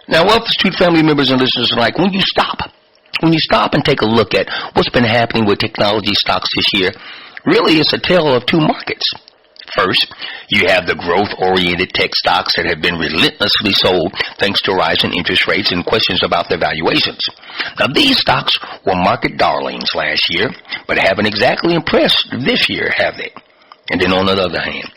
Now, Wealth Street family members and listeners alike, when you stop and take a look at what's been happening with technology stocks this year, really it's a tale of two markets. First, you have the growth-oriented tech stocks that have been relentlessly sold thanks to rising interest rates and questions about their valuations. Now, these stocks were market darlings last year, but haven't exactly impressed this year, have they? And then on the other hand,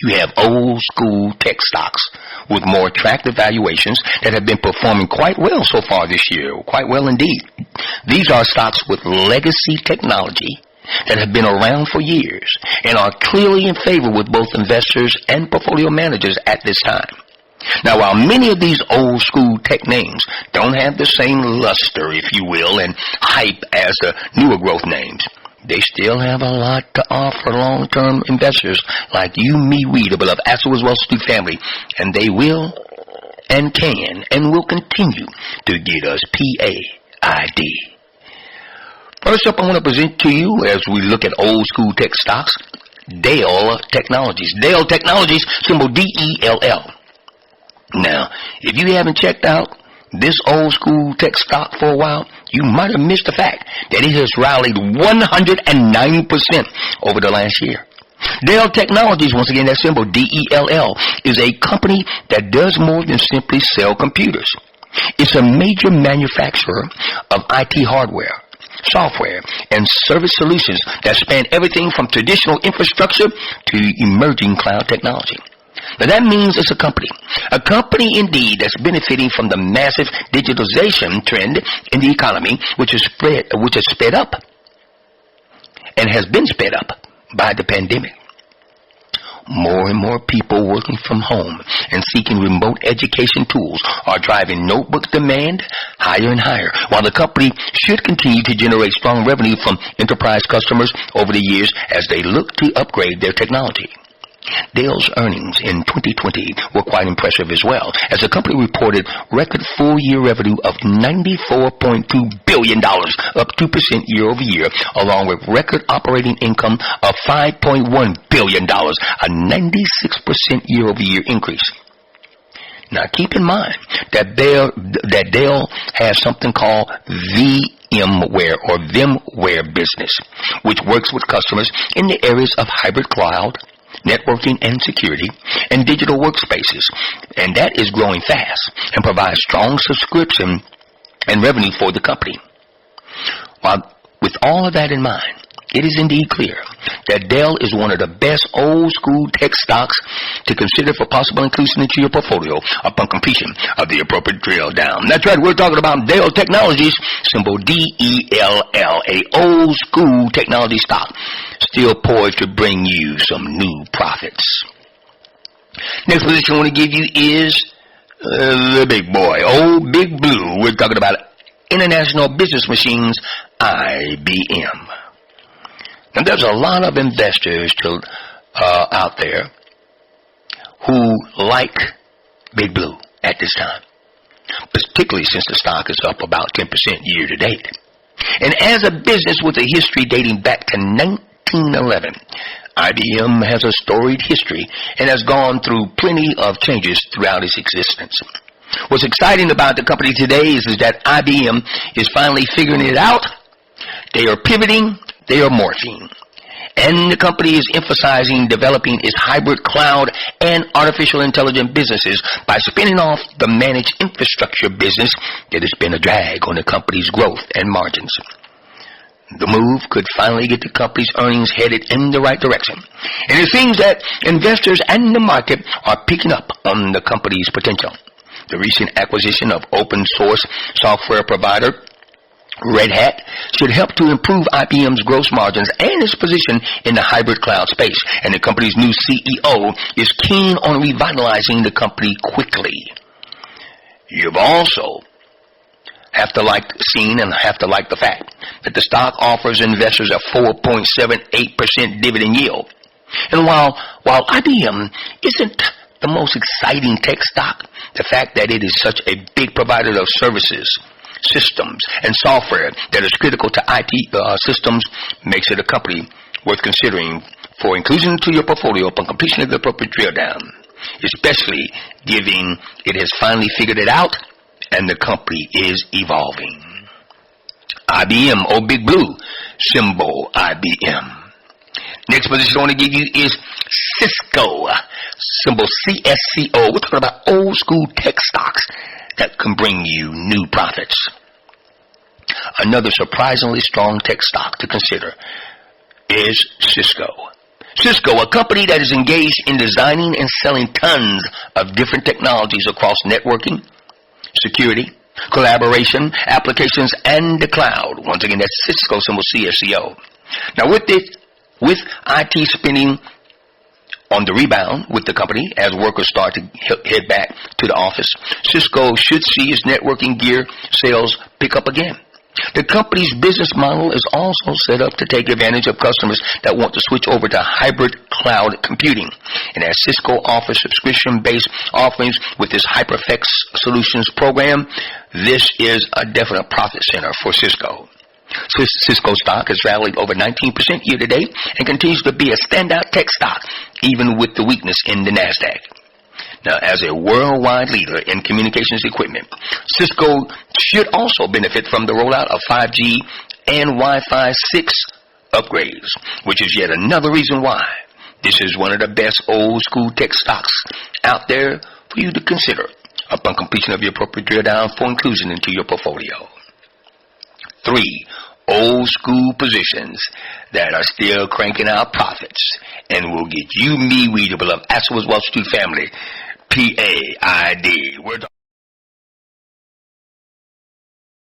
you have old-school tech stocks with more attractive valuations that have been performing quite well so far this year, quite well indeed. These are stocks with legacy technology that have been around for years and are clearly in favor with both investors and portfolio managers at this time. Now, while many of these old-school tech names don't have the same luster, if you will, and hype as the newer growth names, they still have a lot to offer long-term investors like you, me, we, the beloved ASK THE WIZ Wealth Street family, and they will and can and will continue to get us P.A.I.D. First up, I want to present to you, as we look at old-school tech stocks, Dell Technologies. Dell Technologies, symbol D-E-L-L. Now, if you haven't checked out this old-school tech stock for a while, you might have missed the fact that it has rallied 109% over the last year. Dell Technologies, once again, that symbol D-E-L-L, is a company that does more than simply sell computers. It's a major manufacturer of IT hardware, software, and service solutions that span everything from traditional infrastructure to emerging cloud technology. Now that means it's a company indeed that's benefiting from the massive digitalization trend in the economy, which has sped up and has been sped up by the pandemic. More and more people working from home and seeking remote education tools are driving notebook demand higher and higher, while the company should continue to generate strong revenue from enterprise customers over the years as they look to upgrade their technology. Dell's earnings in 2020 were quite impressive as well, as the company reported record full-year revenue of $94.2 billion, up 2% year-over-year, along with record operating income of $5.1 billion, a 96% year-over-year increase. Now, keep in mind that Dell has something called VMware or VMware business, which works with customers in the areas of hybrid cloud, networking and security, and digital workspaces, and that is growing fast and provides strong subscription and revenue for the company. While with all of that in mind, it is indeed clear that Dell is one of the best old-school tech stocks to consider for possible inclusion into your portfolio upon completion of the appropriate drill down. That's right, we're talking about Dell Technologies, symbol D-E-L-L, a old-school technology stock, still poised to bring you some new profits. Next position I want to give you is the big boy, old Big Blue. We're talking about International Business Machines, IBM. And there's a lot of investors out there who like Big Blue at this time, particularly since the stock is up about 10% year to date. And as a business with a history dating back to 1911, IBM has a storied history and has gone through plenty of changes throughout its existence. What's exciting about the company today is that IBM is finally figuring it out. They are pivoting. They are morphing. And the company is emphasizing developing its hybrid cloud and artificial intelligence businesses by spinning off the managed infrastructure business that has been a drag on the company's growth and margins. The move could finally get the company's earnings headed in the right direction. And it seems that investors and the market are picking up on the company's potential. The recent acquisition of open source software provider Red Hat should help to improve IBM's gross margins and its position in the hybrid cloud space. And the company's new CEO is keen on revitalizing the company quickly. You've also have to like the fact that the stock offers investors a 4.78% dividend yield. And while IBM isn't the most exciting tech stock, the fact that it is such a big provider of services, systems, and software that is critical to IT systems makes it a company worth considering for inclusion into your portfolio upon completion of the appropriate drill down. especially given it has finally figured it out and the company is evolving. IBM, oh big blue, symbol IBM. Next position I want to give you is Cisco, symbol CSCO. We're talking about old school tech stocks that can bring you new profits. Another surprisingly strong tech stock to consider is Cisco. Cisco, a company that is engaged in designing and selling tons of different technologies across networking, security, collaboration, applications, and the cloud. Once again, that's Cisco, symbol CSCO. Now with IT spending on the rebound with the company as workers start to head back to the office, Cisco should see its networking gear sales pick up again. The company's business model is also set up to take advantage of customers that want to switch over to hybrid cloud computing. And as Cisco offers subscription-based offerings with this HyperFlex Solutions program, this is a definite profit center for Cisco. Cisco stock has rallied over 19% year to date and continues to be a standout tech stock, even with the weakness in the NASDAQ. Now, as a worldwide leader in communications equipment, Cisco should also benefit from the rollout of 5G and Wi-Fi 6 upgrades, which is yet another reason why this is one of the best old school tech stocks out there for you to consider upon completion of your appropriate drill down for inclusion into your portfolio. 3 old school positions that are still cranking out profits and will get you, me, we, the beloved Aswell's Wall Street family, P.A.I.D. We're